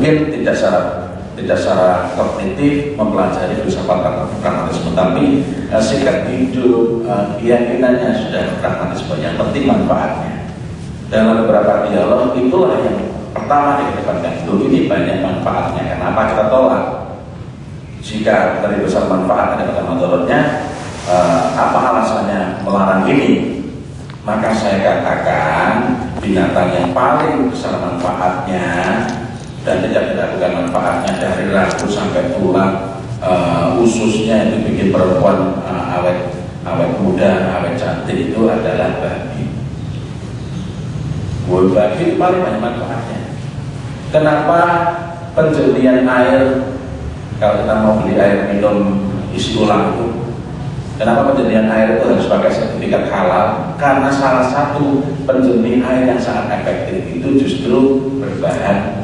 mungkin tidak secara kognitif mempelajari filsafat pragmatisme, tapi sikap hidup, keyakinannya sudah pragmatisme. Yang penting manfaatnya. Dalam beberapa dialog itulah yang pertama dikedepankan. Ini banyak manfaatnya. Kenapa kita tolak? Jika dari besar manfaat ada pada mudaratnya, apa alasannya melarang ini? Maka saya katakan binatang yang paling besar manfaatnya dan tidak mendapatkan manfaatnya dari rambut sampai tulang, ususnya itu bikin perempuan awet muda, awet cantik, itu adalah babi. Babi itu paling banyak manfaatnya. Kenapa penjelian air, kalau kita mau beli air minum isi ulang itu, kenapa penjelian air itu harus pakai sertifikat halal? Karena salah satu penjernih air yang sangat efektif itu justru berbahan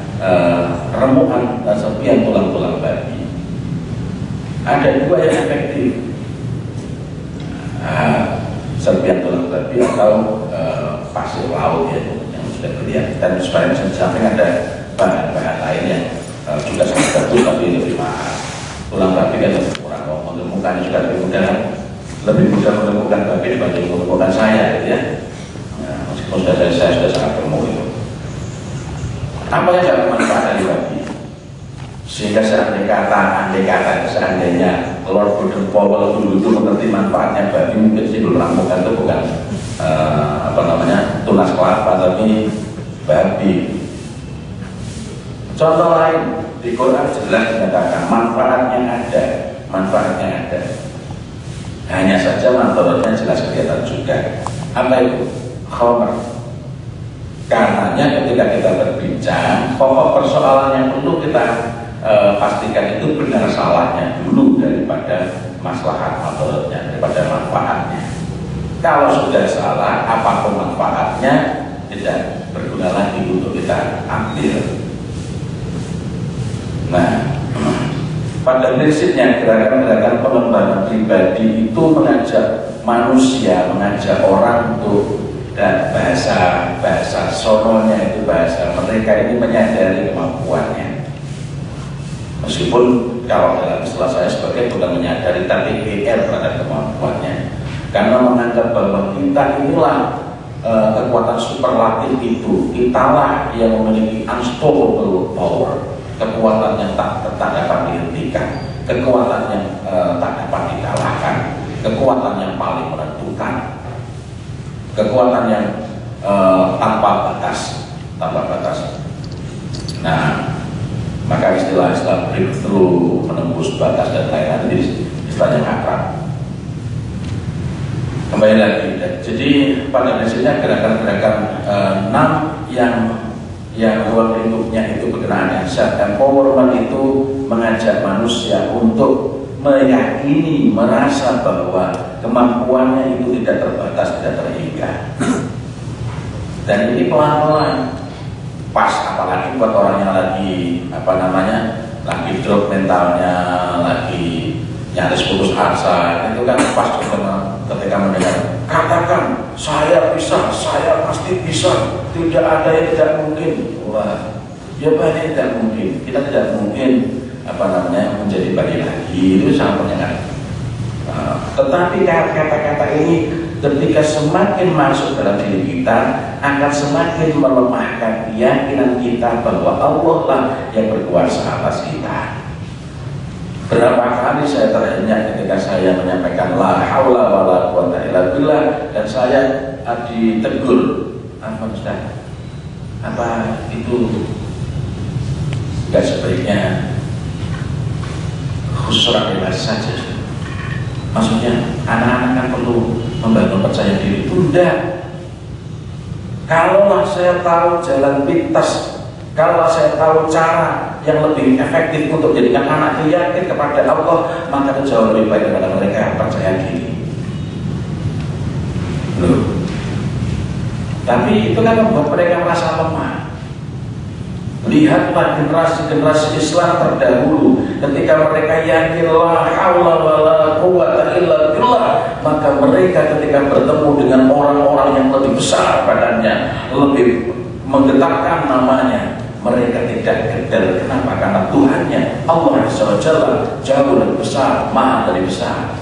remukan serpihan tulang-tulang babi. Ada dua yang efektif, serpihan tulang babi atau pasir laut ya, yang sudah kelihatan. Dan sebenarnya di samping ada bahan-bahan lain yang juga sangat bagus tapi lebih mahal. Tulang babi kan lebih kurang, menemukannya juga lebih mudah menemukan babi dibanding menemukan saya, gitu ya. Meskipun saya sudah sangat gemuk itu. Apa yang tidak bermanfaat dari babi? Sehingga seandainya Lord Baden-Powell dulu itu mengerti manfaatnya babi, mungkin si dulu rambukan itu bukan tunas kelapa, tapi babi. Contoh lain di Quran jelas dikatakan manfaatnya ada. Hanya saja manfaatnya jelas kelihatan juga. Apa itu? Khamr. Karenanya ketika kita berbincang, pokok persoalan yang perlu kita pastikan itu benar salahnya dulu daripada maslahat manfaatnya, daripada manfaatnya. Kalau sudah salah, apapun manfaatnya tidak berguna lagi untuk kita ambil. Nah, pada prinsipnya gerakan-gerakan pengembangan pribadi itu mengajak manusia, mengajak orang untuk, dan bahasa sononya itu bahasa mereka ini menyadari kemampuannya. Meskipun kalau dalam istilah saya sebagai bukan menyadari tapi GR terhadap kemampuannya, karena menganggap bahwa kita inilah kekuatan superlatif itu, kitalah yang memiliki unstoppable power, kekuatan yang tak dapat dihentikan, kekuatan yang tak dapat dikalahkan, kekuatan yang paling menentukan, kekuatan yang tanpa batas. Nah, maka istilah-istilah breakthrough, menembus batas dan lain-lain ini istilahnya akrab. Kembali lagi, jadi pada prinsipnya gerakan-gerakan 6 yang ruang lingkupnya itu berkenaan dengan self empowerment itu mengajak manusia untuk meyakini, merasa bahwa kemampuannya itu tidak terbatas, tidak terhingga. Dan ini pelan-pelan pas, apalagi buat orang yang lagi lagi drop mentalnya, lagi nyaris putus asa, itu kan pas ketika mendengar katakan saya bisa, saya pasti bisa, tidak ada yang tidak mungkin. Wah, ya banyak tidak mungkin. Kita tidak mungkin menjadi bayi lagi, itu sangat menyenangkan. Tetapi kata-kata ini ketika semakin masuk dalam diri kita akan semakin melemahkan keyakinan kita bahwa Allah lah yang berkuasa atas kita. Berapa kali saya terhenyak ketika saya menyampaikan la haula wala quwata illa billah dan saya ditegur, apa Ustaz? Apa itu enggak sebaiknya khusus orang dewasa saja? Maksudnya anak-anak kan perlu membangun percaya diri. Tidak. Kalaulah saya tahu jalan pintas, kalau saya tahu cara yang lebih efektif untuk menjadikan anak yakin kepada Allah, maka itu jauh lebih baik daripada mereka yang percaya diri. Loh. Tapi itu kan membuat mereka merasa lemah. Lihatlah generasi-generasi Islam terdahulu, ketika mereka yakin la haula wala quwata illa billah, maka mereka ketika bertemu dengan orang-orang yang lebih besar badannya, lebih menggetarkan namanya, mereka tidak gedel. Kenapa? Karena Tuhannya Allah SWT jauh lebih besar, maha lebih besar.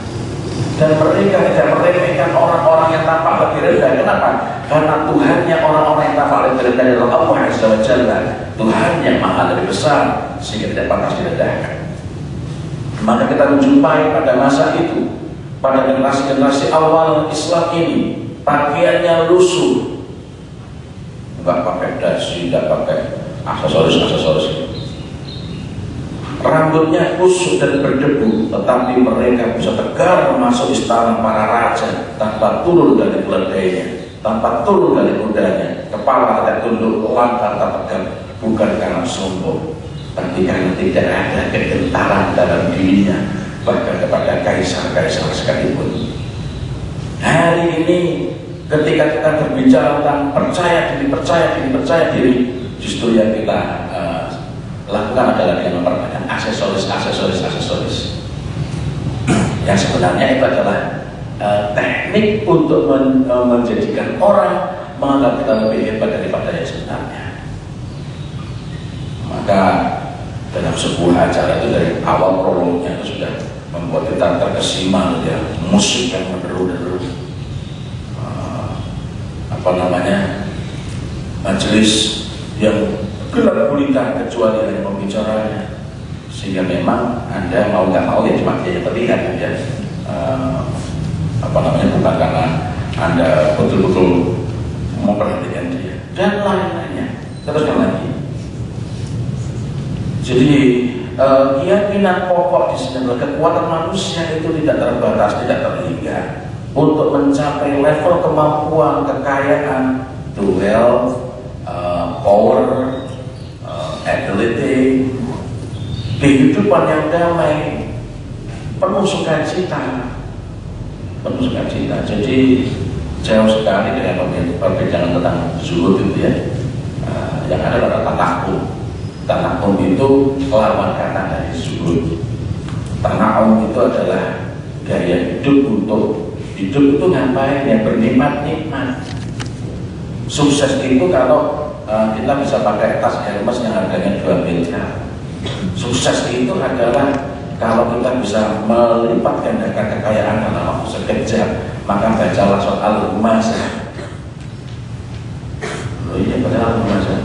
Dan mereka tidak meremehkan orang-orang yang tampak lebih rendah. Kenapa? Karena Tuhannya orang-orang yang tampak lebih rendah adalah Allah SWT. Tuhannya maha lebih besar, sehingga tidak pantas direndahkan. Maka kita menjumpai pada masa itu, pada generasi-generasi awal Islam ini, pakaiannya lusuh, nggak pakai dasi, nggak pakai aksesoris. Rambutnya kusut dan berdebu, tetapi mereka bisa tegar masuk istana para raja tanpa turun dari keledainya, tanpa turun dari kudanya, kepala tidak tunduk, langkah tak tegak, bukan karena sombong, tapi karena tidak ada kegentaran dalam dirinya, bahkan kepada kaisar-kaisar sekalipun. Hari ini ketika kita berbicara tentang percaya diri, justru yang kita lakukan adalah dengan memperbanyak aksesoris. Yang sebenarnya itu adalah teknik untuk menjadikan orang menganggap kita lebih hebat daripada yang sebenarnya. Maka dalam sebuah acara itu dari awal prolognya itu sudah membuat kita terkesima, ya, musik yang menderu-deru, majelis yang gelap gulita kecuali hanya pembicaranya, sehingga memang Anda mau nggak mau ya cuma dia yang terlihat ya, bukan karena Anda betul-betul memperhatikan dia dan lain-lainnya. Teruskan lagi. Jadi keyakinan pokok di sini adalah kekuatan manusia itu tidak terbatas, tidak terhingga untuk mencapai level kemampuan, kekayaan, wealth, power, ability, kehidupan yang damai, penuh sukacita. Jadi jauh sekali dengan perbincangan tentang zuhud itu ya. Yang ada adalah tanakum. Tanakum itu lawan kata dari zuhud. Tanakum itu adalah gaya hidup untuk hidup itu ngapain ya, bernikmat-nikmat. Sukses itu kalau kita bisa pakai tas Hermes yang harganya 2 miliar. Sukses itu adalah kalau kita bisa melipat gandakan kekayaan dalam waktu sekejap. Maka bacalah surat Al-Humazah. Oh iya, bacalah Al-Humazah.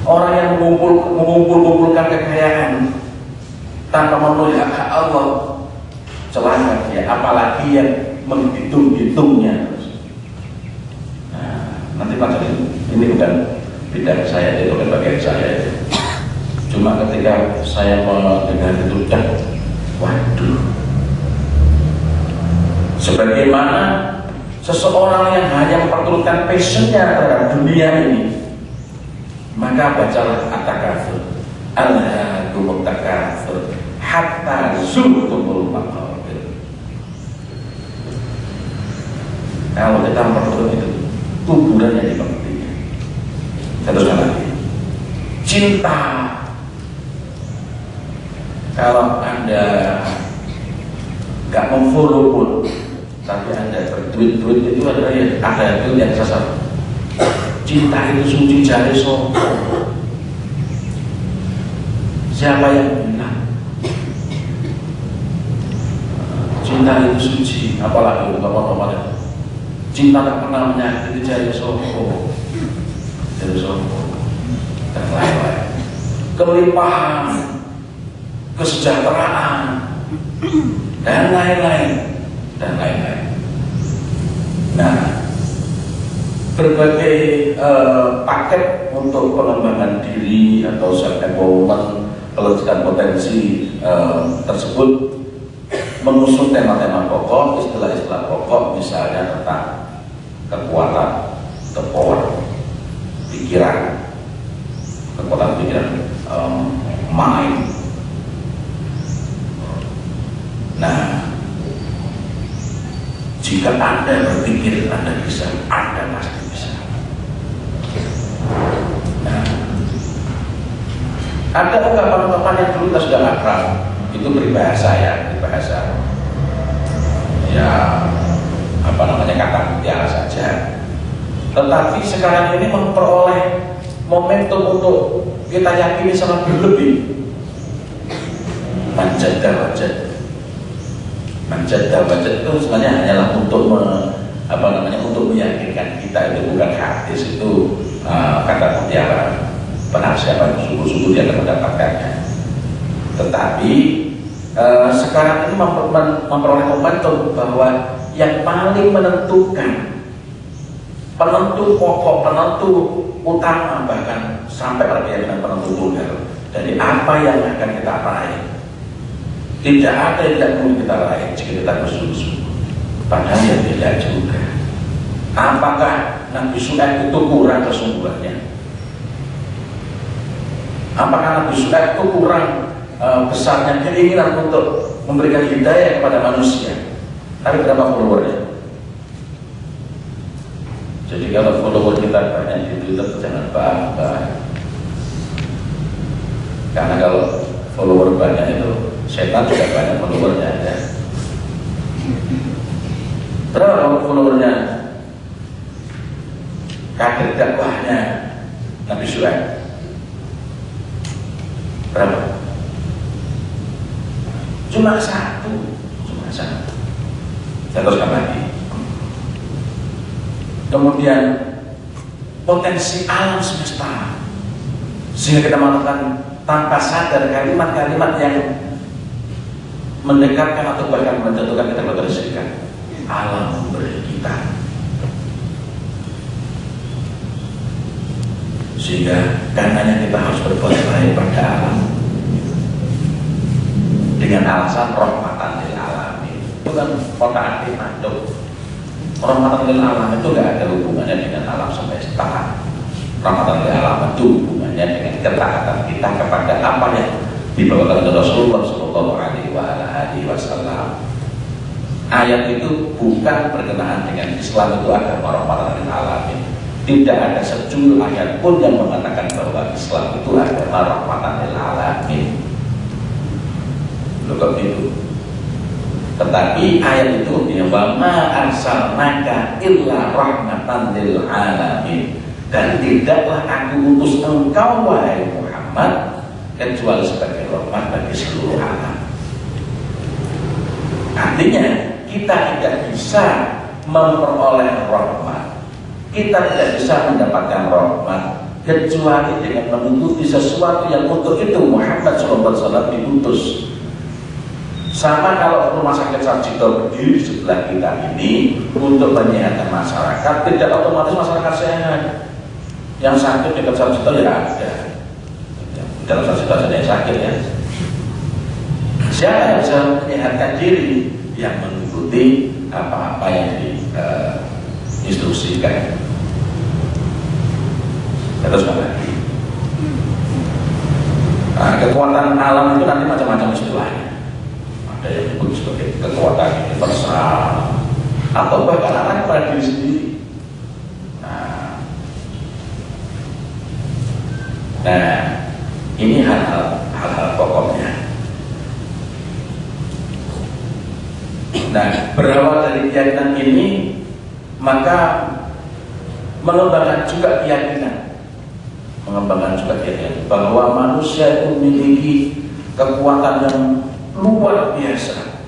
Orang yang mengumpulkan kekayaan tanpa memenuhi hak Allah, celaka dia. Apalagi yang menghitung-hitungnya. Nanti Pak ini bukan bidang saya, itu bukan bagian saya. Cuma ketika saya mendengar itu, waduh, sebagaimana seseorang yang hanya memperturutkan passionnya terhadap dunia ini, maka bacalah at-takatsur, alhaakumut takatsur hatta zurtumul maqabir. Kalau kita memperturut itu, kuburan yang dimengerti. Teruskan lagi. Cinta. Kalau Anda gak memfollow pun, tapi Anda berduit itu adalah ya, ada duit yang sesat. Cinta itu suci jari sopo. Siapa yang bilang cinta itu suci? Apalagi untuk orang-orang cinta tak pernah menyakiti jari sopo, dan lain-lain. Kelimpahan, kesejahteraan, dan lain-lain. Nah, berbagai paket untuk pengembangan diri atau self-empowerment, pelecehan potensi tersebut mengusung tema-tema pokok, istilah-istilah pokok, misalnya tentang kekuatan, power, pikiran, kekuatan pikiran, mind. Nah, jika Anda berpikir Anda bisa, Anda pasti bisa. Nah, ada ungkapan-ungkapan yang dulu kita sudah akrab, itu berbahasa kata mutiara saja. Tetapi sekarang ini memperoleh momentum untuk kita yakini sangat berlebih. Manjada wajad itu sebenarnya hanyalah untuk untuk meyakinkan kita, itu bukan hadis, itu kata mutiara penasihat suku-suku dia akan mendapatkannya. Tetapi sekarang ini memperoleh momentum bahwa yang paling menentukan, penentu pokok, penentu utama, bahkan sampai pada keyakinan penentu tunggal dari apa yang akan kita raih, tidak ada yang tidak perlu kita raih jika kita bersungguh-sungguh. Padahal yang tidak juga. Apakah Nabi Syuaib itu kurang kesungguhannya? Apakah Nabi Syuaib itu kurang besarnya keinginan untuk memberikan hidayah kepada manusia? Tapi berapa followernya? Jadi kalau follower kita banyak di Twitter, jangan bangga. Karena kalau follower banyak itu, setan juga banyak followernya ya. Berapa followernya? Kader dakwahnya Nabi Syuaib berapa? Cuma satu. Saya teruskan lagi. Kemudian potensi alam semesta, sehingga kita mengatakan tanpa sadar kalimat-kalimat yang mendekatkan atau bahkan menjatuhkan kita kepada syirikat. Alam memberi kita, sehingga karenanya kita harus berbuat baik pada alam dengan alasan rahmatan lil alamin. Itu kan kota makhluk. Rahmatan lil alamin itu tidak ada hubungannya dengan alam semesta. Rahmatan lil alamin itu hubungannya dengan ketaatan kita kepada apa yang dibawakan oleh Rasulullah Shallallahu Alaihi Wasallam. Ayat itu bukan berkenaan dengan Islam itu agama rahmatan lil alamin. Tidak ada sejumlah ayat pun yang mengatakan bahwa Islam itu agama rahmatan lil alamin. Loh itu. Tetapi ayat itu wa ma arsalnaka illa rahmatan lil alamin, dan tidaklah aku utus engkau wahai Muhammad kecuali sebagai rahmat bagi seluruh alam. Artinya kita tidak bisa memperoleh rahmat, kita tidak bisa mendapatkan rahmat kecuali dengan mengikuti sesuatu yang untuk itu Muhammad SAW diutus. Sama kalau rumah sakit Sarjito berdiri di sebelah kita ini untuk menyehatkan masyarakat, tidak otomatis masyarakat sehat. Yang sakit dekat Sarjito ya ada, dalam Sarjito ada yang sakit ya. Siapa yang bisa menyehatkan diri? Yang mengikuti apa-apa yang diinstruksikan. Terus lagi. Nah, kekuatan alam itu nanti macam-macam istilahnya. Ada yang disebut sebagai kekuatan universal atau bahkan anak pada diri sendiri. Nah, ini hal-hal pokoknya. Nah, berawal dari keyakinan ini, maka mengembangkan juga keyakinan bahwa manusia itu memiliki kekuatan yang luar biasa,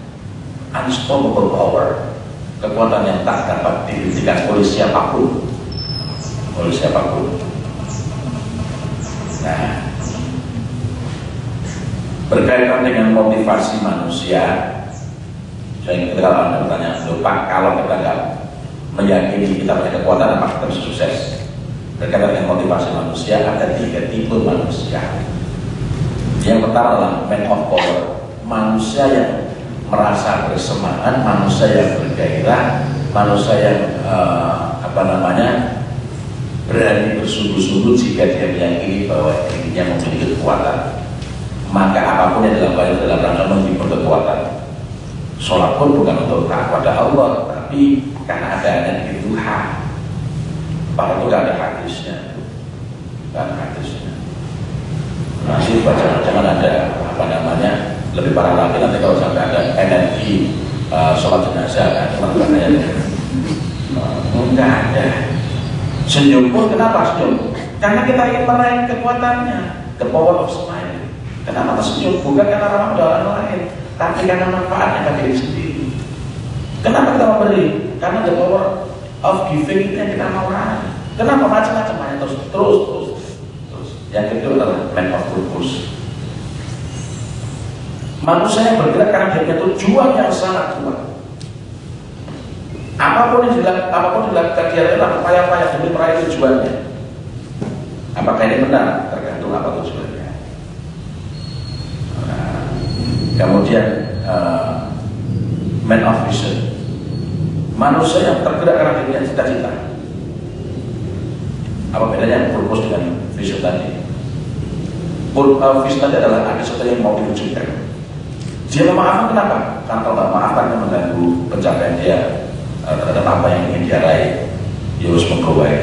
unstoppable power, kekuatan yang tak dapat dihentikan oleh siapapun. Nah, berkaitan dengan motivasi manusia, saya ketika Anda bertanya, Pak, kalau kita nggak meyakini kita punya kekuatan, apa kita bisa sukses? Berkaitan dengan motivasi manusia, ada 3 tipe manusia. Yang pertama adalah man of power, manusia yang merasa bersemangat, manusia yang bergairah, manusia yang berani bersungguh-sungguh jika dia meyakini bahwa dirinya memiliki kekuatan. Maka apapun yang dilakukan dalam rangka menghibur kekuatan. Sholat pun bukan untuk taat kepada Allah, tapi karena ada di Tuhan. Bahkan itu tidak ada hadisnya. Nanti jangan ada lebih parah lagi nanti kalau sampai ada energi sholat jenazah, enggak ada. Senyum pun kenapa senyum? Karena kita ingin meraih kekuatannya. The power of smile. Kenapa tersenyum? Bukan karena ramah pada orang lain, tapi karena manfaatnya bagi diri sendiri. Kenapa kita memberi? Karena the power of giving itu yang kita mau raih. Kenapa macam-macam banyak terus. Yang kedua adalah man of purpose. Manusia yang bergerak karena dia punya tujuan yang sangat kuat. Apapun dilakukan dia rela upaya-upaya demi meraih tujuannya. Apakah ini benar? Tergantung apa tujuannya. Kemudian man of vision. Manusia yang tergerak karena dia punya cita-cita. Apa bedanya purpose dengan vision tadi? Vision tadi adalah ada sesuatu yang mau diwujudkan. Dia memaafkan kenapa? Karena kalau tidak maafkan yang mengganggu pencapaian dia terhadap apa yang ingin dia raih. Ya harus menggawai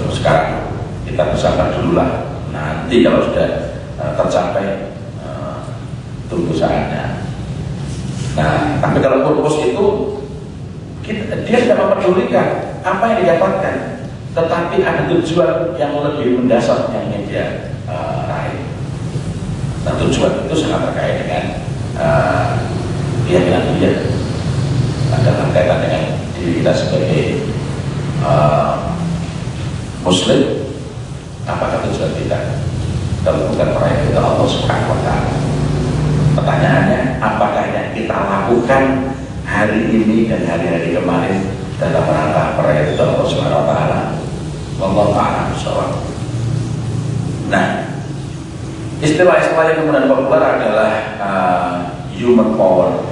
sekarang kita bersabar dulu lah. Nanti kalau sudah tercapai tunggu saatnya. Nah, tapi kalau purpose itu dia tidak mempedulikan apa yang didapatkan, tetapi ada tujuan yang lebih mendasar yang ingin dia raih. Nah, tujuan itu sangat terkait dengan keyakinan dia dalam kaitan dengan diri kita sebagai Muslim. Apakah tujuan kita kalau bukan meraih ridha Allah Subhanahu wa Ta'ala? Pertanyaannya, apakah yang kita lakukan hari ini dan hari-hari kemarin dalam rangka meraih ridha Allah Subhanahu wa Ta'ala? Wallahu a'lam bishawab. Nah, istilah-istilah yang kemudian populer adalah human power,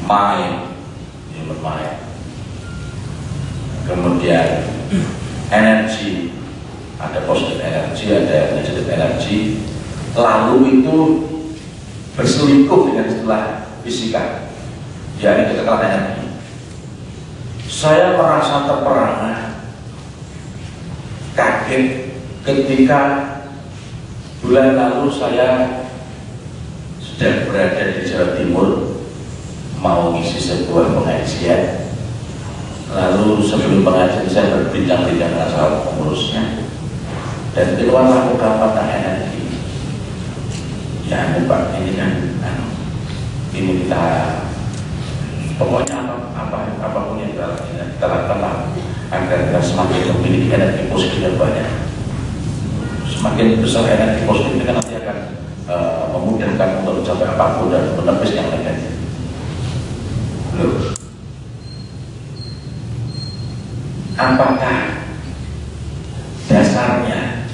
human mind, kemudian energi, ada positif energi, ada negatif energi, lalu itu berselingkuh dengan istilah fisika, yakni kekekalan energi. Saya merasa terperangah, kaget ketika bulan lalu saya sedang berada di Jawa Timur mau ngisi sebuah pengajian. Lalu sebelum pengajian saya berbincang-bincang dengan sahabat pengurusnya dan keluarlah ungkapan tentang energi. Ya Pak, ini kan ini kita pokoknya apapun yang kita lakukan agar kita semakin memiliki energi positif yang banyak. Semakin besar energi positif itu nanti akan memudahkan untuk mencapai apapun dan menepis yang negatif. Loh, apakah dasarnya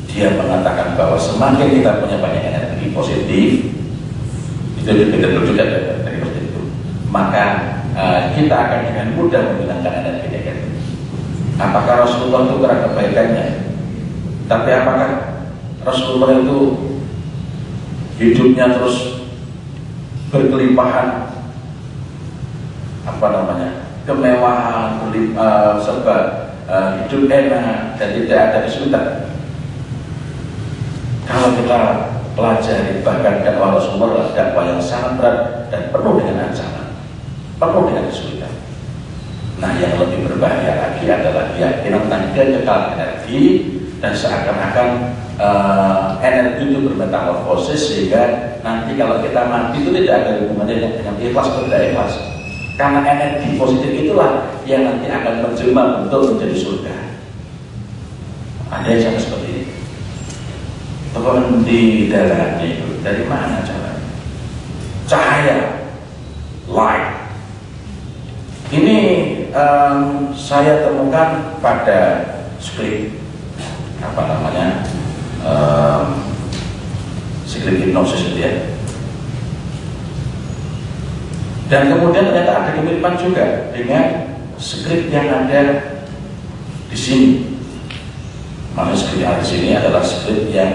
dia mengatakan bahwa semakin kita punya banyak energi positif, itu betul juga dari positif itu, maka kita akan dengan mudah menghilangkan energi negatif. Apakah Rasulullah itu karena kebaikannya? Tapi apakah Rasulullah itu hidupnya terus berkelimpahan kemewahan, serba hidup enak dan tidak ada kesulitan? Kalau kita pelajari bahkan dakwah Rasulullah adalah dakwah yang sangat berat dan penuh dengan ancaman, penuh dengan kesulitan. Nah, yang lebih berbahaya lagi adalah keyakinan tentang kekekalan energi dan seakan-akan energi itu bermetamorfosis sehingga nanti kalau kita mati itu tidak ada hubungannya dengan ikhlas atau tidak ikhlas. Karena energi positif itulah yang nanti akan menjelma bentuk menjadi surga. Ada yang sama seperti ini. Teman di dalamnya itu dari mana caranya? Cahaya, light. Ini saya temukan pada skrip skrip hipnosis itu ya. Dan kemudian ternyata ada kemiripan juga dengan skrip yang ada di sini. Maksudnya skrip yang ada di sini adalah skrip yang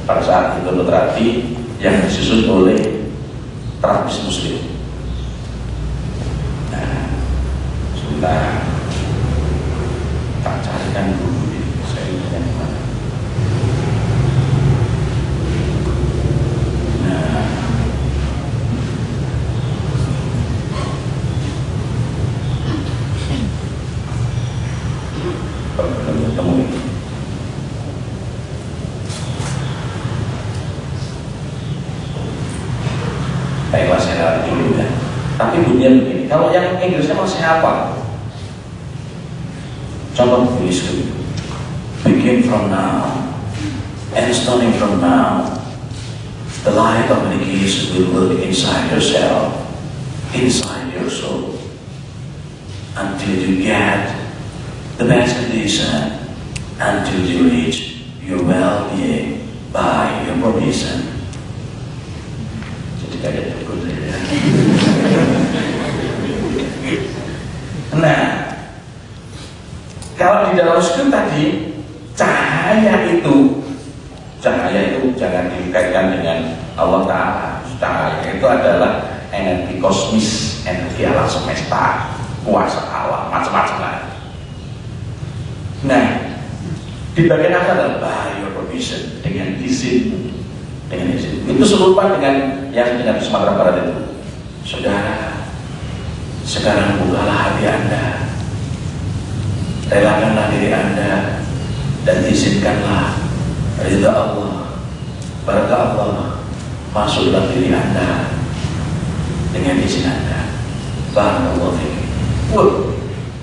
pada saat hipnoterapi yang disusun oleh terapis muslim. Nah, sebentar tak carikan dulu saya lihat di mana. Ketemu ini. Tapi bunyinya begini. Kalau yang Inggrisnya masih apa? Contoh tulis begin from now and starting from now, the light of communication will work inside yourself, inside your soul, until you get the best condition, until you reach your well-being by your permission. Jadi kayak cukup ya. Nah, kalau di dalam skrip tadi cahaya itu jangan dikaitkan dengan Allah Ta'ala. Cahaya itu adalah energi kosmis, energi alam semesta, kuasa alam, macam-macam lah. Nah, di bagian akhir adalah by your permission, dengan izin. Itu serupa dengan yang dengan Sumatera Barat itu. Saudara, sekarang bukalah hati Anda, relakanlah diri Anda, dan izinkanlah ridha Allah, barakah Allah masuk dalam diri Anda dengan izin Anda. Barakallahu fiik.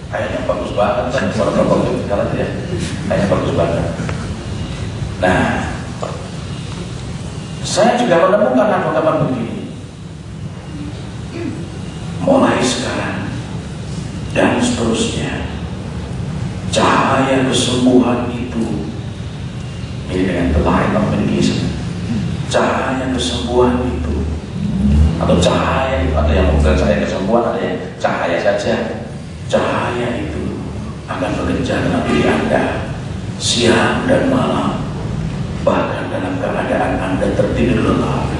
Kayaknya bagus banget kan, kayaknya bagus banget. Nah, saya juga menemukan apa-apa begini. Mulai sekarang dan seterusnya, cahaya kesembuhan itu, ini dengan the light of communication, cahaya kesembuhan itu, atau cahaya itu, ada yang bukan cahaya kesembuhan, ada yang cahaya saja. Cahaya itu akan bekerja dalam diri Anda siang dan malam, bahkan dalam keadaan Anda tertidur lelap,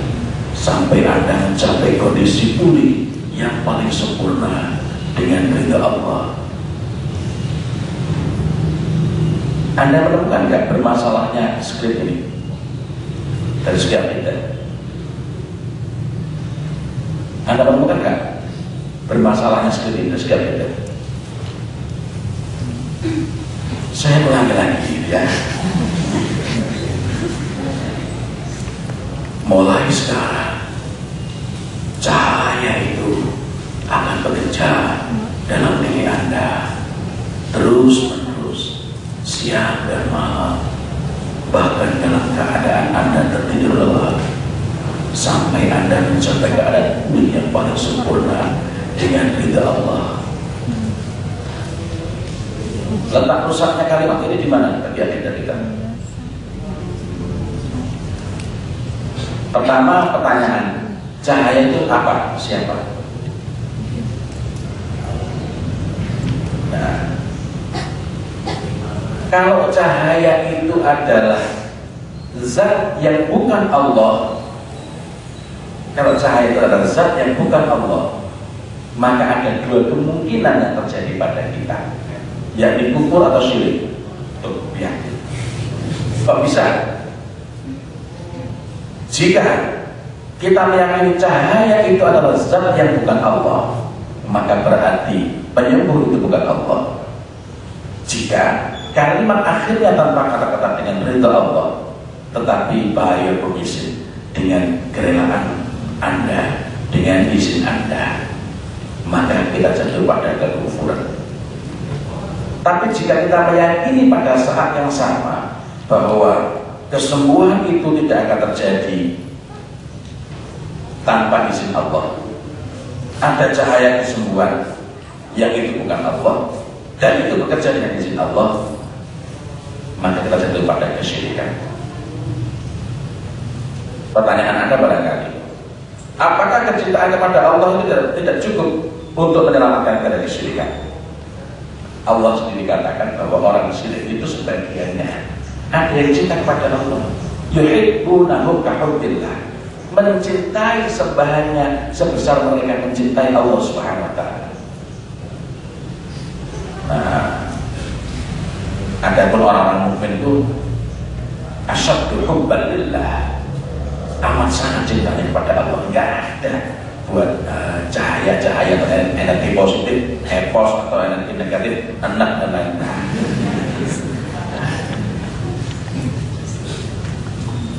sampai Anda mencapai kondisi pulih yang paling sempurna dengan ridha Allah. Anda menemukan nggak bermasalahnya skrip ini dari segi akidah? Anda menemukan nggak bermasalahnya skrip ini dari segi akidah? Saya ulangi lagi ya. Mulai sekarang cahaya itu akan bekerja dalam diri Anda terus-menerus, siang dan malam, bahkan dalam keadaan Anda tertidur lelap, sampai Anda mencapai keadaan pulih yang paling sempurna dengan ridha Allah. Letak rusaknya kalimat ini di mana bagi akidah kita? Pertama, pertanyaan, cahaya itu apa? Siapa? Nah, kalau cahaya itu adalah zat yang bukan Allah, kalau cahaya itu adalah zat yang bukan Allah, maka ada dua kemungkinan yang terjadi pada kita, yakni kufur atau syirik. Tuh, ya. Kok bisa? Jika kita meyakini cahaya itu adalah zat yang bukan Allah, maka berarti penyembuh itu bukan Allah. Jika kalimat akhirnya tanpa kata-kata dengan ridha Allah, tetapi by your permission, dengan kerelaan Anda, dengan izin Anda, maka kita jatuh pada kekufuran. Tapi jika kita meyakini pada saat yang sama bahwa kesembuhan itu tidak akan terjadi tanpa izin Allah, ada cahaya kesembuhan yang itu bukan Allah dan itu bekerja dengan izin Allah, maka kita jatuh pada kesyirikan. Pertanyaan Anda barangkali, apakah kecintaan kepada Allah itu tidak cukup untuk menyelamatkan dari kesyirikan? Allah sendiri katakan bahwa orang syirik itu sebagiannya ada yang cinta kepada Allah, yuhibbunahu kahubbillah, mencintai sembahannya sebesar mereka mencintai Allah Subhanahu wa taala. Nah, adapun orang-orang mukmin itu asyaddu hubban lillah, amat sangat cintanya kepada Allah. Enggak ada buat cahaya-cahaya atau energi positif, hepos atau energi negatif, enak dan lain-lain.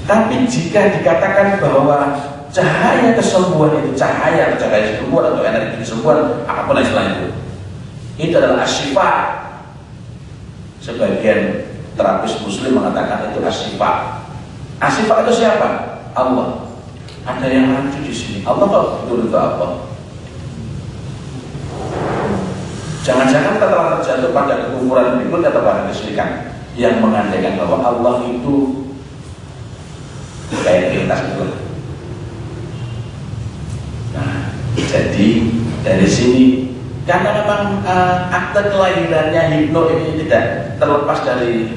Tapi jika dikatakan bahwa cahaya kesembuhan itu, cahaya kesembuhan atau energi kesembuhan, apapun istilah itu adalah asyifa. Sebagian terapis muslim mengatakan itu asyifa. Asyifa itu siapa? Allah. Ada yang rancu di sini. Allah kok betul itu apa? Jangan-jangan kita telah terjatuh pada kekufuran berikutnya atau pada kesyirikan yang mengandaikan bahwa Allah itu kayak kita itu. Nah, jadi dari sini karena memang akte kelahirannya hipno ini tidak terlepas dari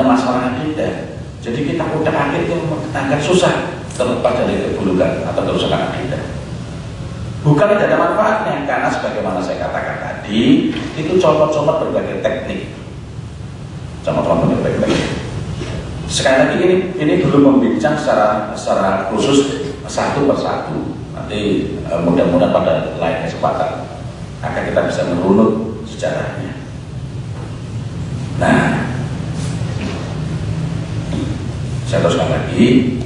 masalah akidah. Jadi kita utak-atik itu agak susah terlepas dari keburukan atau kerusakan akidah. Bukan tidak ada manfaatnya, karena sebagaimana saya katakan tadi, itu comot-comot berbagai teknik. Comot-comot berbagai teknik. Sekali lagi ini belum membincang secara khusus satu persatu. Nanti mudah-mudahan pada lain kesempatan akan kita bisa merunut sejarahnya. Nah, saya teruskan lagi.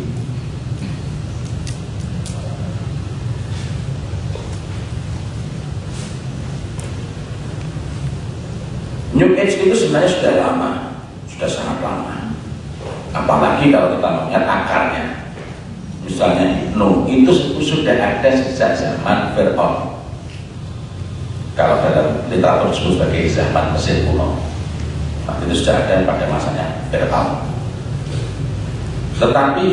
New Age itu sebenarnya sudah lama, sudah sangat lama. Apalagi kalau kita melihat akarnya. Misalnya hipno itu sudah ada sejak zaman Fir'aun. Kalau dalam literatur disebut sebagai zaman Mesir kuno, itu sudah ada pada masanya Fir'aun. Tetapi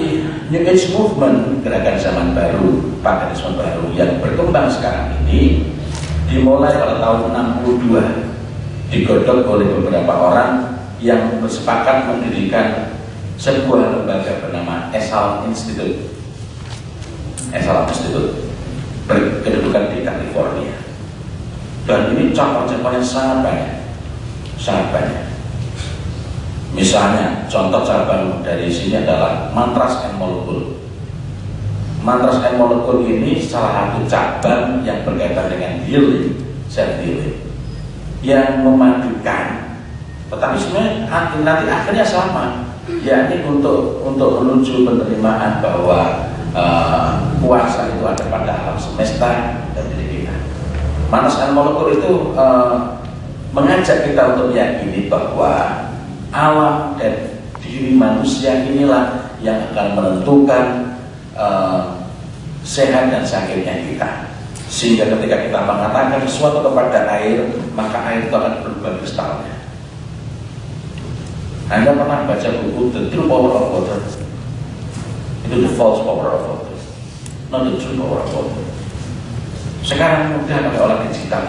New Age Movement, gerakan zaman baru, paganisme baru yang berkembang sekarang ini dimulai pada tahun 62, digodok oleh beberapa orang yang bersepakat mendirikan sebuah lembaga bernama Esalen Institute. Esalen Institute berkedudukan di California. Dan ini contoh-contohnya sangat banyak. Misalnya, contoh cabang dari sini adalah Mantras and Molekul. Mantras and Molekul ini salah satu cabang yang berkaitan dengan healing, self healing, yang memadukan, tetapi sebenarnya nanti akhirnya sama, yakni untuk menuju penerimaan bahwa kuasa itu ada pada alam semesta dan diri kita. Mantras and Molekul itu mengajak kita untuk meyakini bahwa alam dan diri manusia inilah yang akan menentukan sehat dan sakitnya kita. Sehingga ketika kita mengatakan sesuatu kepada air, maka air itu akan berubah kristalnya. Anda pernah baca buku The True Power of Water? Itu the false power of water, not the true power of water. Sekarang mudah pakai olah digital.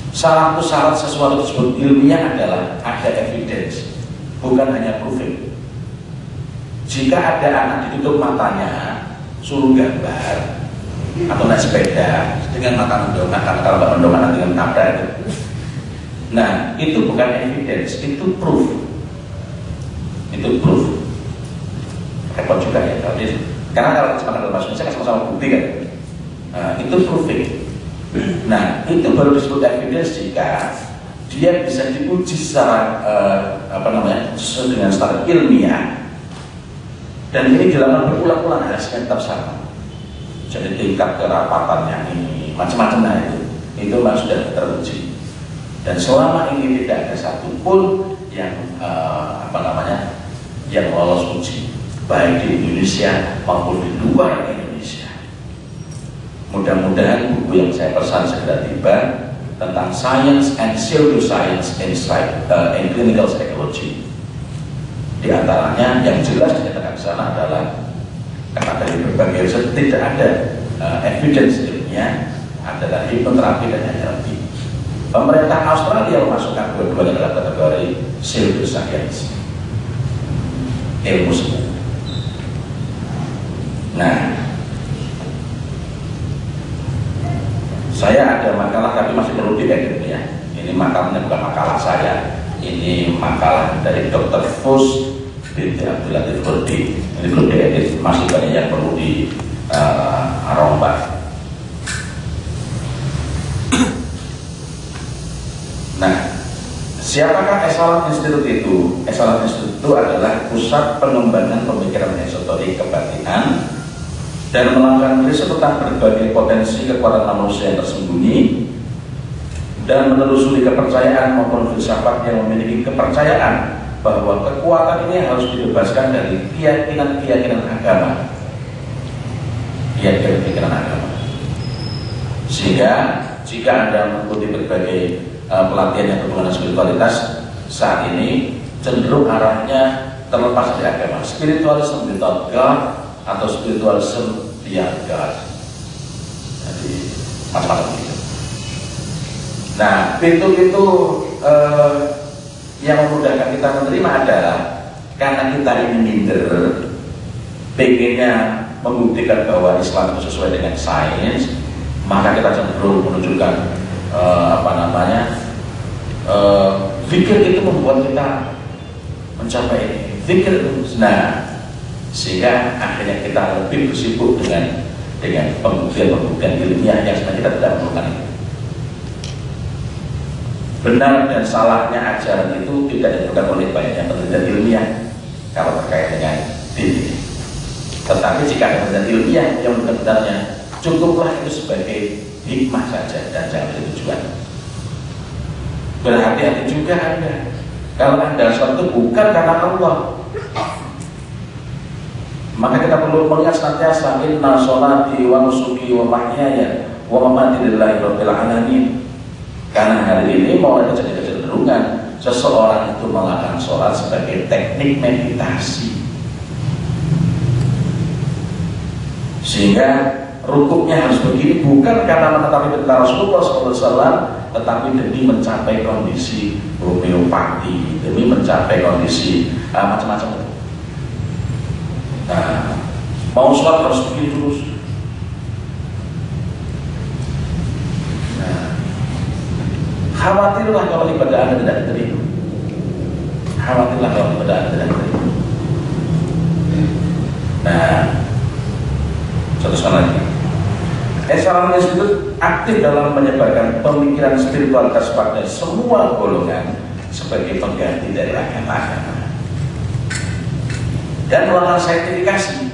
Salah satu syarat sesuatu tersebut ilmiah adalah ada evidence, bukan hanya proving. Jika ada anak ditutup matanya, suruh gambar atau naik sepeda dengan mata mendongak, kalau nggak mendongak dengan tabrak itu. Nah, itu bukan evidence, itu proof. Itu proof. Repot juga ya, karena kalau kesempatan dalam bahasa Indonesia kan sama-sama bukti kan. Nah, itu proving. Nah, itu baru disebut evidence jika dia bisa diuji secara sesuai dengan standar ilmiah. Dan ini dilakukan berulang-ulang, hasilnya tetap sama. Jadi tingkat kerapatannya ini macam-macam, nah itu memang sudah teruji. Dan selama ini tidak ada satupun yang yang lolos uji, baik di Indonesia maupun di luar Indonesia. Mudah-mudahan buku yang saya pesan segera tiba tentang Science and Pseudoscience in Clinical Psychology. Di antaranya yang jelas dinyatakan di sana adalah karena dari berbagai riset tidak ada evidence ilmiah adalah hipnoterapi dan NLP. Pemerintah Australia memasukkan dua-duanya dalam kategori pseudoscience, ilmu semu. Nah, saya ada makalah tapi masih perlu diedit ya. Ini makalahnya bukan makalah saya, ini makalah dari Dr. Fus binti Abdul Latif Kurdi. Ini belum diedit, masih banyak yang perlu dirombak. Nah, siapakah Esalen Institute itu? Esalen Institute itu adalah pusat pengembangan pemikiran esoterik kebatinan dan melakukan riset tentang berbagai potensi kekuatan manusia yang tersembunyi dan menelusuri kepercayaan maupun filsafat yang memiliki kepercayaan bahwa kekuatan ini harus dibebaskan dari keyakinan-keyakinan agama. Sehingga jika Anda mengikuti berbagai pelatihan yang berhubungan dengan spiritualitas saat ini cenderung arahnya terlepas dari agama. Spiritualism without God atau spiritualism beyond God. Jadi macam-macam gitu. Nah, pintu-pintu yang memudahkan kita menerima adalah karena kita ini minder, pengennya membuktikan bahwa Islam itu sesuai dengan sains, maka kita cenderung menunjukkan zikir itu membuat kita mencapai zikir. Nah, sehingga akhirnya kita lebih bersibuk dengan pembuktian ilmiah yang sebenarnya kita tidak memerlukan itu. Benar dan salahnya ajaran itu tidak ditentukan oleh banyaknya penelitian ilmiah kalau terkait dengan diri. Tetapi jika ada penelitian ilmiah yang benar-benarnya, cukuplah itu sebagai hikmah saja dan jangan jadi tujuan. Berhati-hati juga Anda. Kalau Anda suatu bukan karena Allah, maka kita perlu melihat senantiasa inna sholati wa nusuki wa mahyaya wa mamati lillahi rabbil alamin. Karena hari ini mau ada jadi kecenderungan seseorang itu melakukan sholat sebagai teknik meditasi, sehingga rukuknya harus begini bukan karena menetapi perintah Rasulullah SAW, tetapi demi mencapai kondisi homeopati, demi mencapai kondisi macam-macam. Nah, mau sholat harus begini terus. Nah, khawatirlah kalau ibadah Anda tidak diterima. Khawatirlah kalau ibadah Anda tidak diterima. Nah, satu soal lagi. Esalanis itu aktif dalam menyebarkan pemikiran spiritualitas pada semua golongan sebagai pengganti dari agama-agama dan melakukan saintifikasi.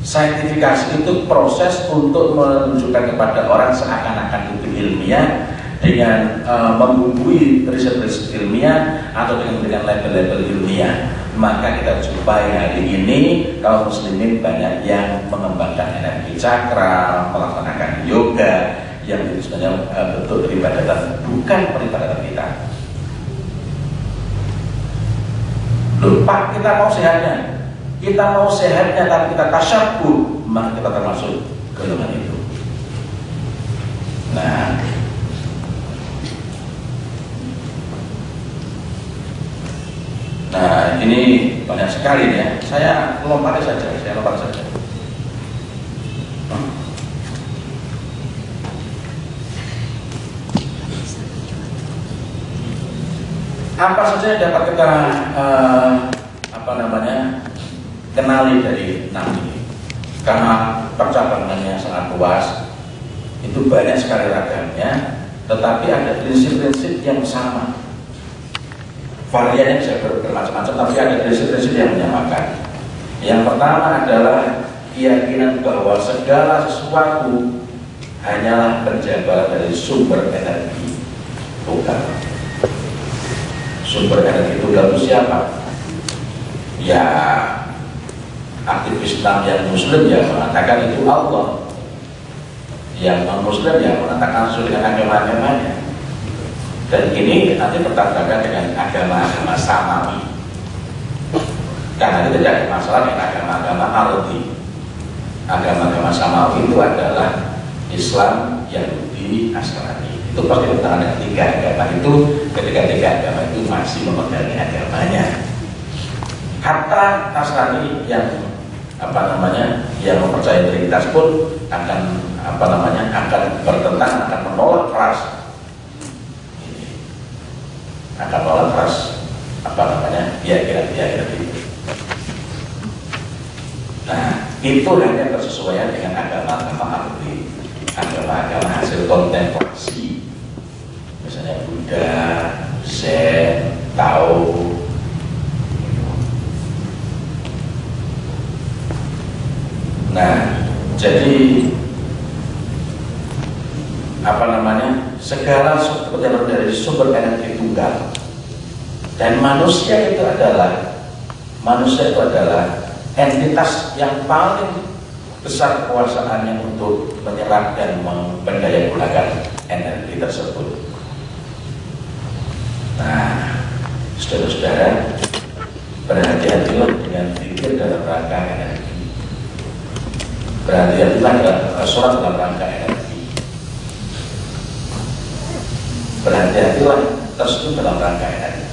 Saintifikasi itu proses untuk menunjukkan kepada orang seakan-akan itu ilmiah dengan membumbui riset-riset ilmiah atau dengan label-label ilmiah. Maka kita jumpai hari ini kaum muslimin banyak yang mengembangkan energi cakra, melaksanakan yoga yang itu sebenarnya bentuk peribadatan, bukan peribadatan kita. Loh Pak, kita mau sehatnya tapi kita tasyabbuh, maka kita termasuk golongan itu. Nah, ini banyak sekali ya. Saya lompat saja. Apa saja yang dapat kita kenali dari enam ini? Karena percabangannya sangat luas, itu banyak sekali ragamnya, tetapi ada prinsip-prinsip yang sama. Variannya bisa bermacam-macam, tapi ada prinsip-prinsip yang menyamakan. Yang pertama adalah keyakinan bahwa segala sesuatu hanyalah penjabaran dari sumber energi tunggal. Sumber energi tunggal itu siapa? Ya, aktivis Islam yang Muslim ya mengatakan itu Allah. Yang non-Muslim ya mengatakan langsung dengan agama-agamanya. Dan ini nanti bertabrakan dengan agama-agama samawi. Karena itu tidak ada masalah dengan agama-agama ardi. Agama-agama samawi itu adalah Islam, Yahudi, Nasrani. Itu pasti bertahan dengan tiga agama itu. Ketika tiga agama itu masih memegangi agamanya. Hatta Nasrani yang yang mempercayai Trinitas pun akan akan bertentang, akan menolak keras. Keyakinan itu. Nah, itu hanya bersesuaian dengan agama-agama arti, agama-agama hasil kontemplasi, misalnya Buddha, Zen, Tao. Nah, jadi apa namanya, segala seperti dari sumber energi tunggal, dan manusia itu adalah entitas yang paling besar kekuasaannya untuk menyerap dan mendayagunakan energi tersebut. Nah, saudara-saudara, berhati-hatilah dengan pikir dalam rangka energi. Berhati-hatilah dalam sholat dalam rangka energi. Berhati-hatilah tersebut dalam rangka energi.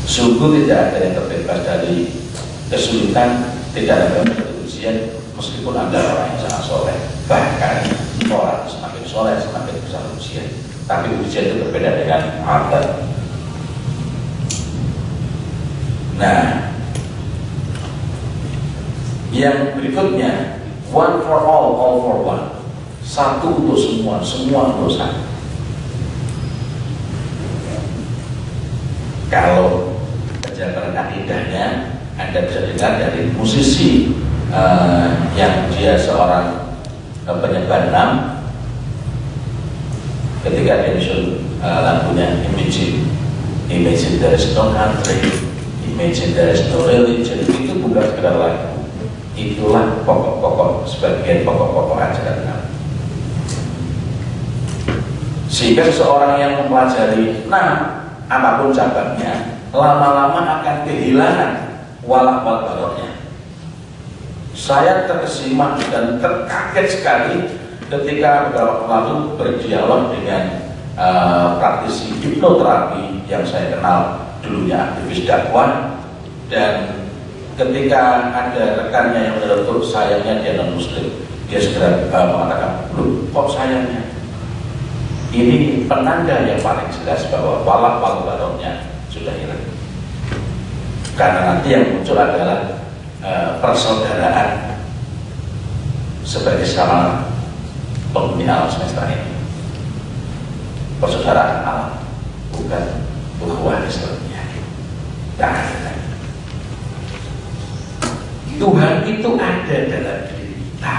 Sungguh tidak ada yang terbebas dari kesulitan, tidak ada yang dari ujian, meskipun ada orang yang sangat soleh. Bahkan orang semakin soleh semakin besar ujian. Tapi ujian itu berbeda dengan adat. Nah, yang berikutnya, one for all for one. Satu untuk semua, semua untuk satu. Kalau penjabaran akidahnya Anda bisa dengar dari musisi yang dia seorang penyebar nam, ketika dia disuruh lagunya Imagine there is no country, Imagine there is no religion, itu bukan sekedar lagu, itulah pokok-pokok, sebagian pokok-pokok ajaran nam. Sehingga seseorang yang mempelajari nam, apapun cabangnya, lama-lama akan kehilangan walak baroknya. Saya terkesima dan terkaget sekali ketika beberapa waktu lalu berdialog dengan praktisi hipnoterapi yang saya kenal dulunya aktivis dakwah, dan ketika ada rekannya yang menyeletuk, sayangnya dia non muslim, dia segera mengatakan, "Loh, kok sayangnya?" Ini penanda yang paling jelas bahwa walak baroknya sudah hilang. Karena nanti yang muncul adalah persaudaraan sebagai sama penghuni alam semesta ini. Persaudaraan alam, bukan ukhuwah Islamiyah. Tuhan itu ada dalam diri kita.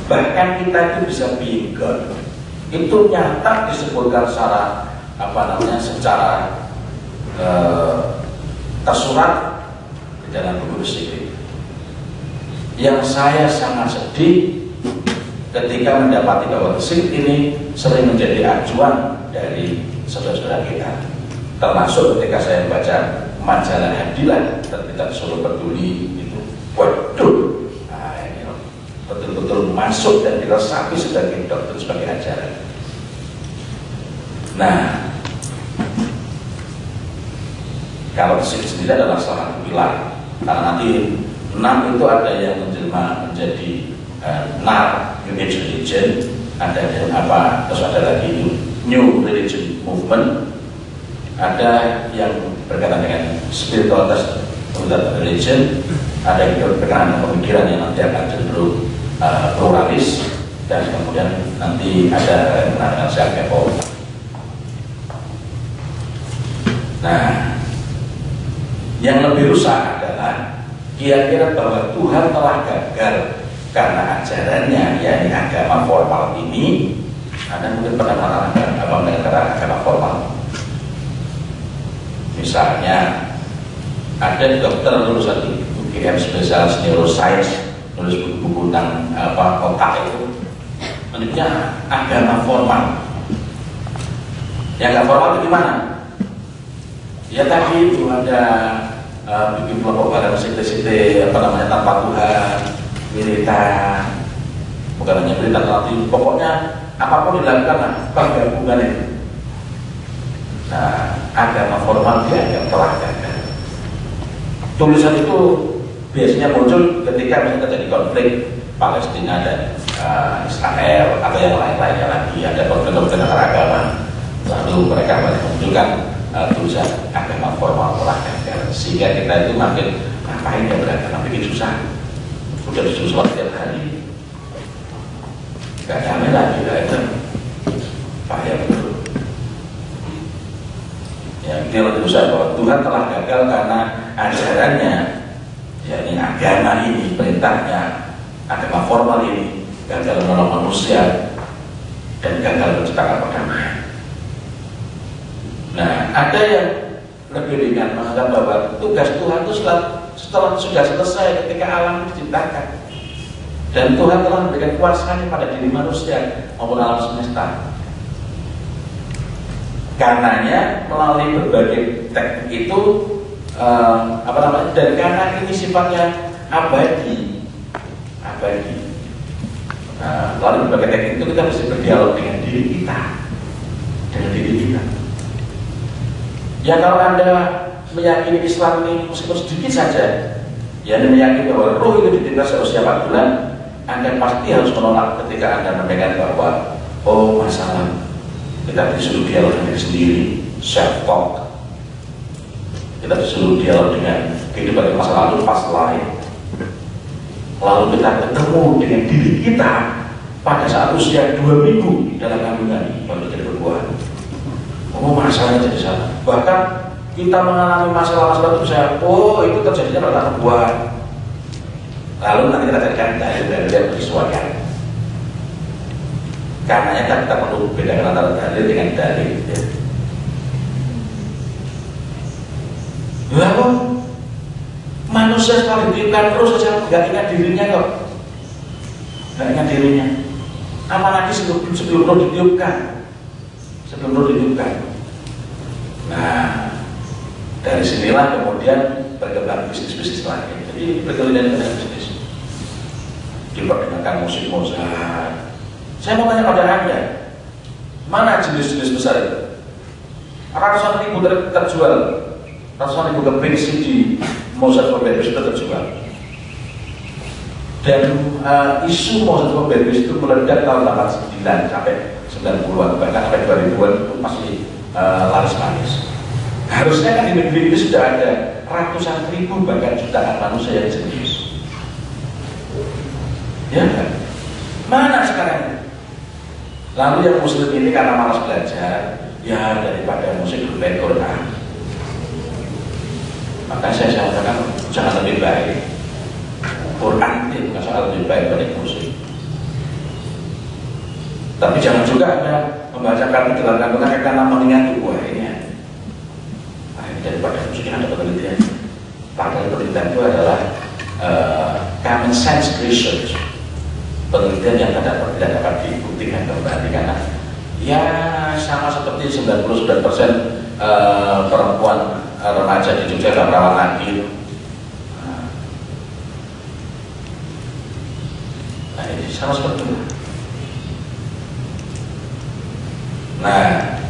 Bahkan kita itu bisa being God. Itu nyata disebutkan secara secara tersurat di dalam buku Syirik. Yang saya sangat sedih ketika mendapati bahwa Syirik ini sering menjadi acuan dari saudara-saudara kita, termasuk ketika saya membaca majalah Hadilah terbitan Solo Peduli itu. Waduh, ini betul-betul masuk dan diresapi sebagai doktrin, sebagai ajaran. Nah, kalau Syirik sendiri adalah salah satu pilar, karena nanti 6 itu ada yang menjelma menjadi NAR, New Age Religion, ada yang terus ada lagi New Religion Movement, ada yang berkaitan dengan Spiritualitas Religion, ada yang berkaitan dengan pemikiran yang nanti akan cenderung pluralis, dan kemudian nanti ada yang berkaitan dengan self-evo. Nah, yang lebih rusak adalah kira-kira bahwa Tuhan telah gagal karena ajarannya, yakni agama formal ini. Anda mungkin pernah mendengar agama formal. Misalnya ada dokter lulusan UGM spesialis neuroscience, nulis buku-buku tentang otak itu, menurutnya agama formal. Yang nggak formal itu gimana? Ya tadi itu ada bikin kelompok barang sekte-sekte tanpa Tuhan, militan, bukan hanya militan, tapi pokoknya apapun dilakukan lah, penggabungan itu. Nah, agama formal dianggap telah gagal. Tulisan itu biasanya muncul ketika misalnya terjadi konflik Palestina dan Israel atau yang lain-lainnya lagi, ada konflik-konflik antara agama, lalu mereka menunjukkan tulisan agama formal telah gagal, sehingga kita itu makin ngapain ya beragama, bikin susah, udah disuruh sholat tiap hari, gak damai lagi lah, itu bahaya betul. Ya, teologi dosa bahwa Tuhan telah gagal karena ajarannya, yakni agama ini, perintahnya, agama formal ini gagal menolong manusia dan gagal menciptakan perdamaian. Nah, ada yang lebih ringan menganggap bahwa tugas Tuhan itu setelah sudah selesai ketika alam diciptakan dan Tuhan telah memberikan kuasanya pada diri manusia maupun alam semesta. Karenanya melalui berbagai teknik itu dan karena ini sifatnya abadi, melalui berbagai teknik itu kita bisa berdialog dengan diri kita. Ya kalau Anda meyakini Islam ini meskipun sedikit saja, ya Anda meyakini bahwa ruh itu ditindas seusia 4 bulan, Anda pasti harus menolak ketika Anda mendengar bahwa masalah kita disuruh dialog dengan diri sendiri, self talk. Kita disuruh dialog dengan kehidupan masa lalu pas lain. Lalu kita ketemu dengan diri kita pada saat usia 2 minggu dalam kandungan baru jadi berbuah. Masalahnya jadi salah. Bahkan kita mengalami masalah-masalah itu bisa, itu terjadinya pada berbuah. Lalu nanti kita carikan dalil yang bersesuaian. Karenanya kita perlu bedakan antara dalil dengan dalil. Lalu manusia setelah ditiupkan terus saja nggak ingat dirinya kok, nggak ingat dirinya. Apalagi sebelum roh ditiupkan. Nah, dari sinilah kemudian berkembang bisnis-bisnis lagi. Jadi berkelindan dengan bisnis. Diperdengarkan musik Mozart. Saya mau tanya pada Anda, mana jenis-jenis besar itu? Ratusan ribu terjual, ratusan ribu keping CD Mozart for Babies itu terjual. Dan isu Mozart for Babies itu meledak tahun 89 sampai 90-an, bahkan sampai 2000-an itu masih laris manis. Harusnya kan di negeri ini sudah ada ratusan ribu bahkan jutaan manusia yang serius. Ya kan? Mana sekarang? Lalu yang muslim ini karena malas belajar, ya daripada musik lebih Quran. Maka saya katakan jangan lebih baik. Quran itu bukan soal lebih baik dari musik. Tapi jangan juga Anda membacakan dalam kandungan karena mengingat buah ini. Daripada musiknya ada penelitian. Padahal penelitian itu adalah common sense research. Penelitian yang tidak dapat dibuktikan kembali karena ya sama seperti 99% perempuan remaja di Jogja dan perawan lagi. Nah ini sama seperti itu. Nah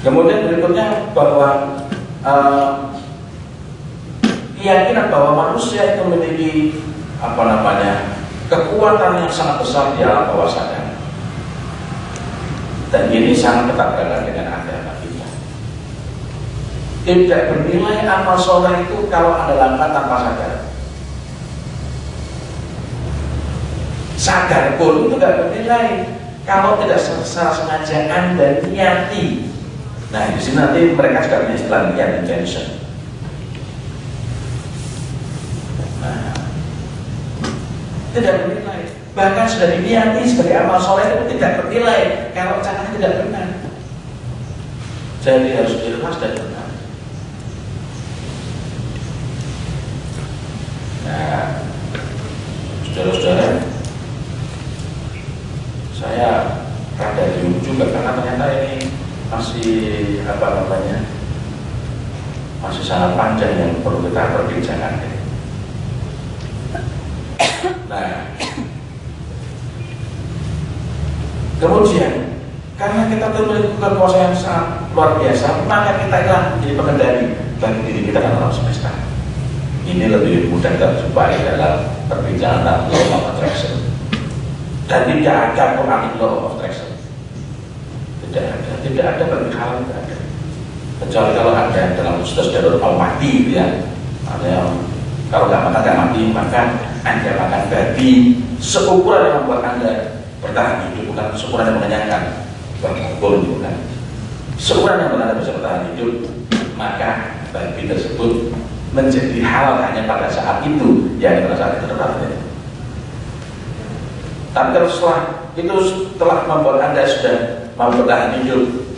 kemudian berikutnya bahwa keyakinan bahwa manusia itu memiliki kekuatan yang sangat besar di alam bawah sadar, dan ini sangat bertabrakan dengan agama kita. Tidak bernilai amal soleh itu kalau Anda lakukan tanpa sadar. Sadar pun itu tidak bernilai kalau tidak secara sengaja Anda niati. Nah di sini nanti mereka juga punya istilah niat intention. Nah, tidak bernilai. Bahkan sudah diniati sebagai amal soleh itu tidak bernilai kalau caranya tidak benar. Jadi harus ikhlas dan benar. Nah, saudara-saudara, saya rada bingung juga karena ternyata ini masih masih sangat panjang yang perlu kita perbincangan. Nah, kemudian karena kita memiliki kuasa yang sangat luar biasa, maka kita hilang menjadi pengendali bagi diri kita dan alam semesta. Ini lebih mudah terjumpai dalam perbincangan tentang law of attraction. Dan tidak ada Quranic law of attraction. Tidak ada bagi hal tidak ada. Kecuali kalau ada dalam sudah mati, ya. Ada yang kalau nggak makan nggak mati, maka Anda makan babi seukuran yang membuat Anda bertahan hidup, bukan seukuran yang mengenyangkan. Bukan, bukan. Seukuran yang membuat Anda bisa bertahan hidup, babi tersebut menjadi halal hanya pada saat itu, ya pada saat itu terdapat. Tapi kalau setelah membuat Anda sudah mau bertahan hidup,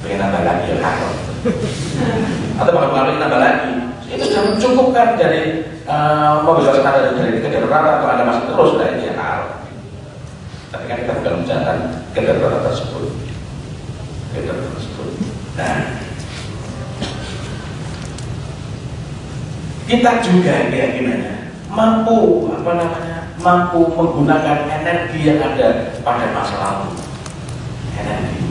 pengen nambah lagi ya haram, atau pengaruh nambah lagi, itu sudah mencukupkan dari membebaskan Anda dari kedaruratan, atau Anda masih terus dari yang haram. Tapi kan kita bukan menjalankan kedaruratan tersebut. Nah, kita juga keyakinannya mampu menggunakan energi yang ada pada masa lalu, energi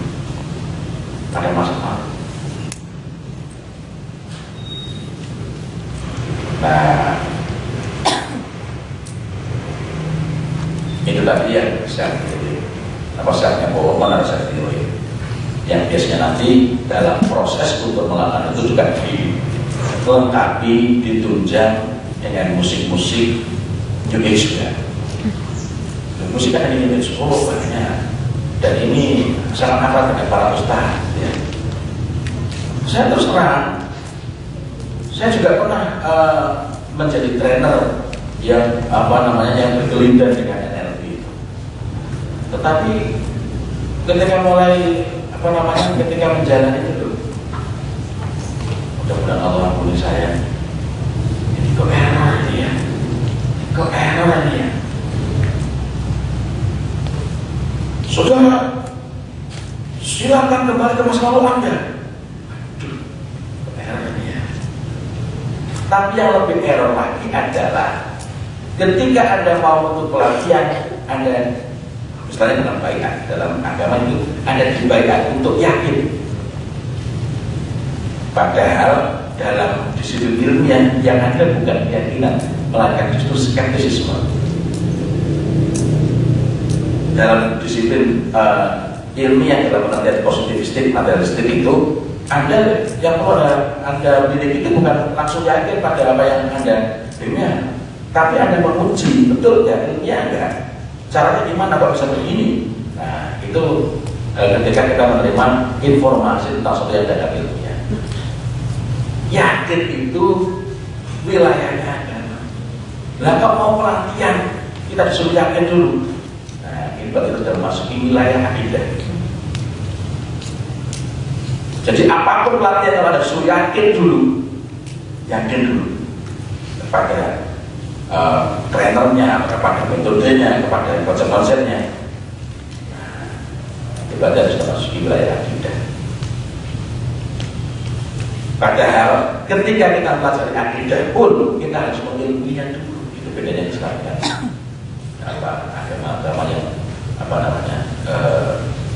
pada masa lalu. Nah, itu tadi yang saya teori yang biasanya nanti dalam proses untuk melakukan itu juga dilengkapi, ditunjang dengan musik-musik New Age juga. Musik kan ini New Age banyak, dan ini sangat akrab dengan para ustaz. Ya. Saya terus terang, saya juga pernah menjadi trainer yang yang berkelindan dengan NLP itu. Tetapi ketika ketika menjalani itu, mudah-mudahan Allah ampuni saya. Ini kok error ya, Saudara, silakan kembali ke masa lalu Anda. Error ya. Tapi yang lebih error lagi adalah ketika Anda mau untuk pelatihan, Anda misalnya dalam baiat, dalam agama itu Anda dibaiat untuk yakin. Padahal dalam disiplin ilmiah yang ada bukan keyakinan, melainkan justru skeptisisme. Dalam disiplin ilmiah, dalam penelitian positivistik, materialistik itu, Anda yang perlu Anda miliki itu bukan langsung yakin pada apa yang Anda dengar, tapi Anda menguji betul ya ilmiah enggak, caranya gimana kok bisa begini. Nah itu ketika kita menerima informasi tentang sesuatu yang tidak ilmiah, yakin itu wilayahnya agama. Lah kalau mau pelatihan kita disuruh yakin dulu. Nah itu sudah memasuki wilayah akidah. Jadi apapun pelatihan yang ada disuruh yakin dulu kepada trainernya, kepada metodenya, kepada konsep-konsepnya. Nah, itu berarti sudah masuk di wilayah akidah. Padahal ketika kita pelajari akidah pun kita harus mengilmuinya dulu. Itu bedanya Islam kan. Agama yang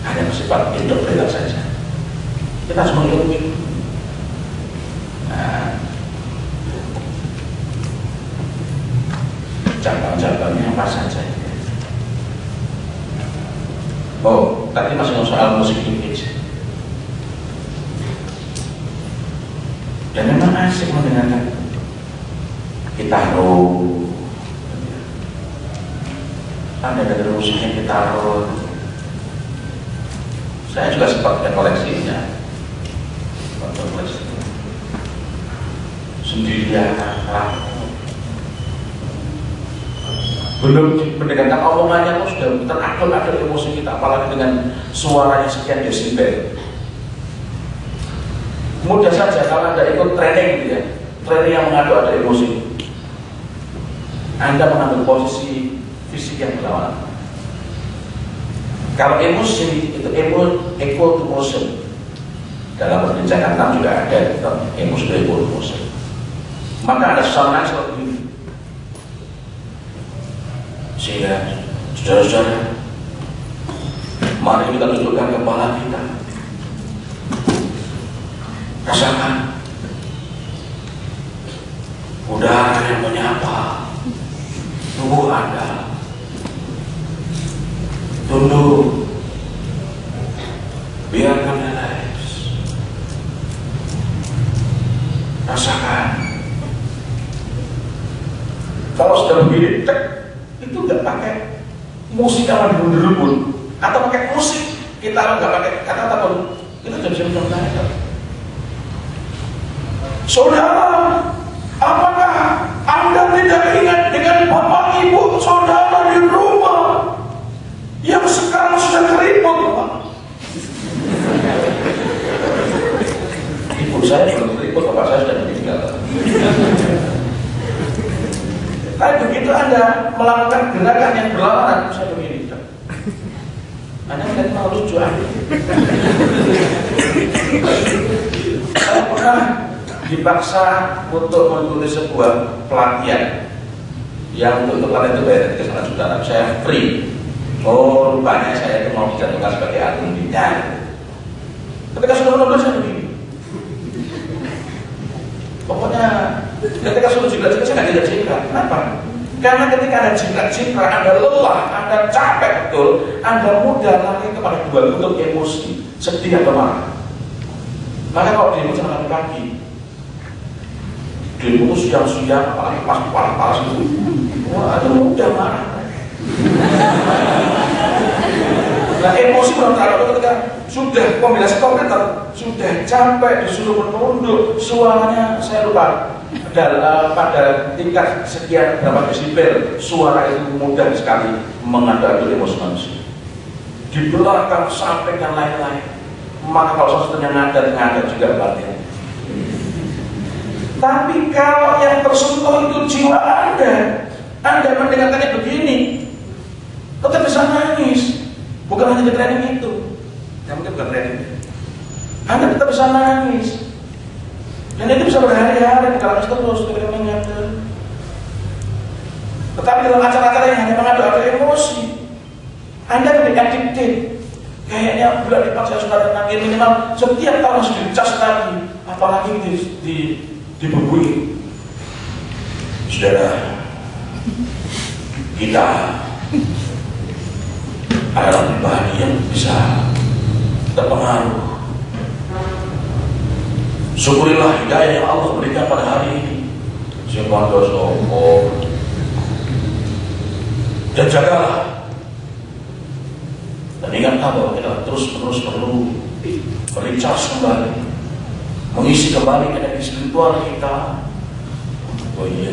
hanya bersifat indoktrinan saja. Kita harus mengilmui. Nah, cabang-cabangnya apa saja. Oh, tadi masih soal musik Inggris. Dan memang asik mendengarkan gitaro. Ada dari musiknya gitaro. Saya juga sempat koleksinya. Sendirian, belum mendengarkan omongannya pun sudah teradol-adol emosi kita, apalagi dengan suaranya sekian desibel. Mudah saja kalau Anda ikut training gitu ya, training yang mengadu-adu emosi, Anda mengambil posisi fisik yang berlawanan. Kalau emosi itu equal to motion. Dalam perbincangan tentang juga ada emosi itu equal to motion. Maka ada suasana seperti ini. Sehingga saudara-saudara, mari kita dudukkan kepala kita, rasakan udara yang menyapa tubuh Anda, tunduk, biarkan relax, rasakan. Kalau sudah begini, itu nggak pakai musik apa dulu pun, atau pakai musik kita nggak pakai kata-kata pun, kita sudah bisa mencontohkan. Saudara, apakah Anda tidak ingat dengan bapak ibu saudara di rumah yang sekarang sudah keriput, Pak? Ibu saya belum keriput, bapak saya sudah meninggal. Tapi begitu Anda melakukan gerakan yang berlawanan, saya begini, Anda tidak mau lucu aja. Saya pernah dipaksa untuk mengikuti sebuah pelatihan yang untuk pelatihan itu bayar ke sana saudara, saya free. Oh, rupanya saya itu mau dijatuhkan sebagai atlet bidang. Ketika sudah menulis saya begini, pokoknya ketika sudah jilat-jilat saya nggak jilat-jilat. Kenapa? Karena ketika Anda jilat-jilat, Anda lelah, Anda capek betul, Anda mudah lari kepada dua bentuk emosi, sedih atau marah. Maka kalau demo jangan kaki. Demo siang-siang, apalagi pas panas itu, wah itu mudah marah. Nah emosi menurut ketika sudah kombinasi komputer, sudah capek disuruh menunduk, suaranya saya lupa pada tingkat sekian berapa desibel, suara itu mudah sekali mengadu-adu emosi manusia. Di belakang sampai dan lain-lain. Maka kalau sesuatunya ngadat juga batin. Tapi kalau yang tersentuh itu jiwa Anda mendengarkannya begini, tetap bisa nangis. Bukan hanya di training itu, yang mungkin bukan training. Anda tetap bisa nangis. Dan itu bisa berhari-hari, kalau terus tidak menyadar. Tetapi dalam acara-acara yang hanya mengadu-adu emosi, Anda menjadi addicted. Kayaknya bulan depan saya sudah nangis minimal setiap tahun harus dicas lagi, apalagi dibubui. Saudara, kita adalah pribadi yang bisa terpengaruh. Syukurilah hidayah yang Allah berikan pada hari ini. Dan jagalah. Dan ingatlah bahwa kita terus-menerus perlu merecharge kembali, mengisi kembali energi spiritual kita. Oh iya.